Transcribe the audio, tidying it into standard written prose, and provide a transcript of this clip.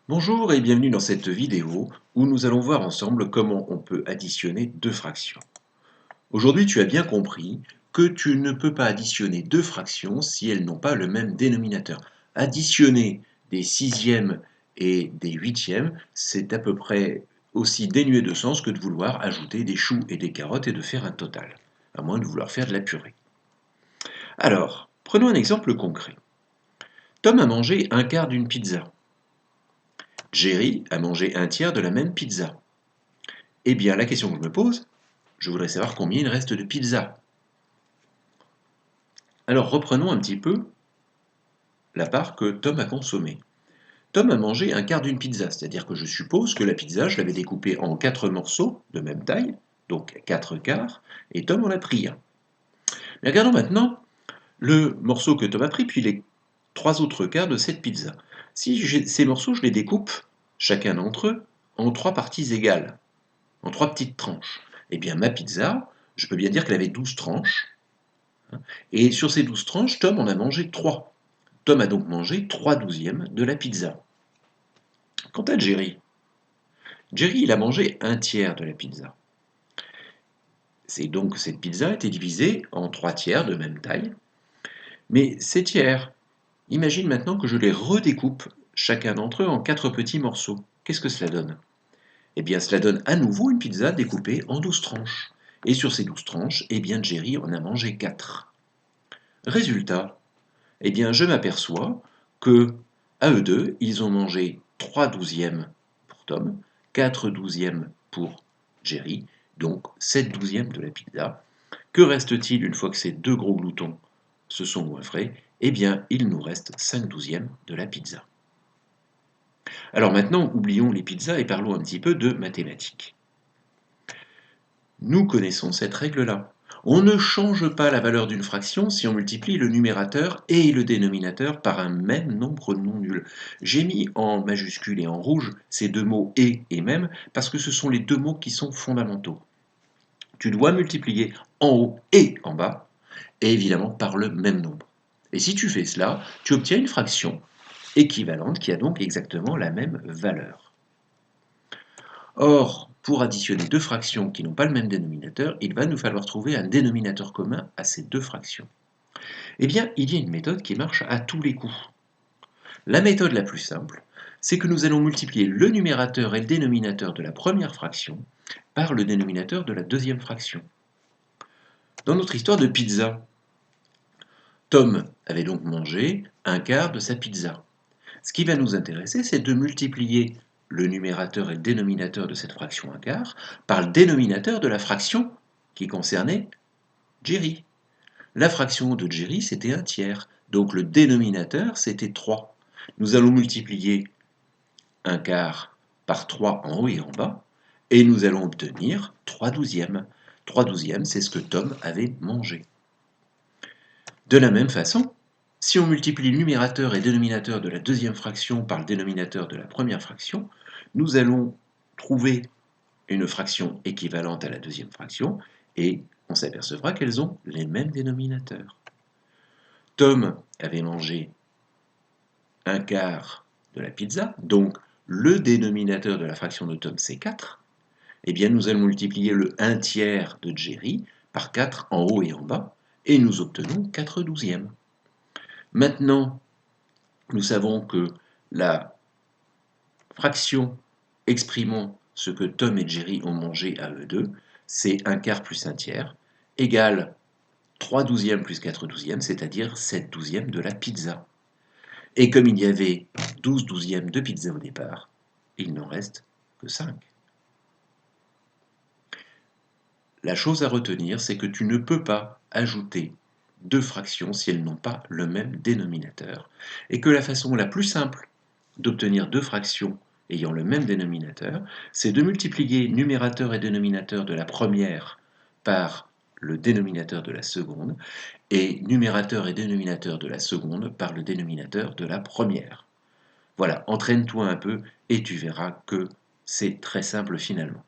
Bonjour et bienvenue dans cette vidéo où nous allons voir ensemble comment on peut additionner deux fractions. Aujourd'hui, tu as bien compris que tu ne peux pas additionner deux fractions si elles n'ont pas le même dénominateur. Additionner des sixièmes et des huitièmes, c'est à peu près aussi dénué de sens que de vouloir ajouter des choux et des carottes et de faire un total, à moins de vouloir faire de la purée. Alors, prenons un exemple concret. Tom a mangé un quart d'une pizza. Jerry a mangé un tiers de la même pizza. Eh bien, la question que je me pose, je voudrais savoir combien il reste de pizza. Alors reprenons un petit peu la part que Tom a consommée. Tom a mangé un quart d'une pizza, c'est-à-dire que je suppose que la pizza, je l'avais découpée en 4 morceaux de même taille, donc 4 quarts, et Tom en a pris un. Mais regardons maintenant le morceau que Tom a pris, puis les 3 autres quarts de cette pizza. Si ces morceaux, je les découpe, chacun d'entre eux, en 3 parties égales, en 3 petites tranches, eh bien ma pizza, je peux bien dire qu'elle avait 12 tranches. Et sur ces 12 tranches, Tom en a mangé 3. Tom a donc mangé 3/12 de la pizza. Quant à Jerry, Jerry il a mangé un tiers de la pizza. C'est donc cette pizza a été divisée en 3 tiers de même taille. Mais ces tiers, imagine maintenant que je les redécoupe chacun d'entre eux en 4 petits morceaux. Qu'est-ce que cela donne? Eh bien cela donne à nouveau une pizza découpée en 12 tranches. Et sur ces 12 tranches, eh bien Jerry en a mangé 4. Résultat, eh bien, je m'aperçois que, à eux deux, ils ont mangé 3/12 pour Tom, 4/12 pour Jerry, donc 7/12 de la pizza. Que reste-t-il une fois que ces deux gros gloutons se sont goinfrés? Eh bien, il nous reste 5/12 de la pizza. Alors maintenant, oublions les pizzas et parlons un petit peu de mathématiques. Nous connaissons cette règle-là. On ne change pas la valeur d'une fraction si on multiplie le numérateur et le dénominateur par un même nombre non nul. J'ai mis en majuscule et en rouge ces deux mots et même parce que ce sont les deux mots qui sont fondamentaux. Tu dois multiplier en haut et en bas, et évidemment par le même nombre. Et si tu fais cela, tu obtiens une fraction équivalente qui a donc exactement la même valeur. Or, pour additionner deux fractions qui n'ont pas le même dénominateur, il va nous falloir trouver un dénominateur commun à ces deux fractions. Eh bien, il y a une méthode qui marche à tous les coups. La méthode la plus simple, c'est que nous allons multiplier le numérateur et le dénominateur de la première fraction par le dénominateur de la deuxième fraction. Dans notre histoire de pizza, Tom avait donc mangé un quart de sa pizza. Ce qui va nous intéresser, c'est de multiplier le numérateur et le dénominateur de cette fraction un quart par le dénominateur de la fraction qui concernait Jerry. La fraction de Jerry, c'était un tiers, donc le dénominateur, c'était 3. Nous allons multiplier un quart par 3 en haut et en bas, et nous allons obtenir 3/12. 3/12, c'est ce que Tom avait mangé. De la même façon, si on multiplie le numérateur et dénominateur de la deuxième fraction par le dénominateur de la première fraction, nous allons trouver une fraction équivalente à la deuxième fraction, et on s'apercevra qu'elles ont les mêmes dénominateurs. Tom avait mangé un quart de la pizza, donc le dénominateur de la fraction de Tom c'est 4, eh bien nous allons multiplier le 1 tiers de Jerry par 4 en haut et en bas, et nous obtenons 4/12. Maintenant, nous savons que la fraction exprimant ce que Tom et Jerry ont mangé à eux deux, c'est un quart plus un tiers, égale 3/12 plus 4/12, c'est-à-dire 7/12 de la pizza. Et comme il y avait 12/12 de pizza au départ, il n'en reste que 5. La chose à retenir, c'est que tu ne peux pas ajouter deux fractions si elles n'ont pas le même dénominateur, et que la façon la plus simple d'obtenir deux fractions ayant le même dénominateur, c'est de multiplier numérateur et dénominateur de la première par le dénominateur de la seconde, et numérateur et dénominateur de la seconde par le dénominateur de la première. Voilà, entraîne-toi un peu et tu verras que c'est très simple finalement.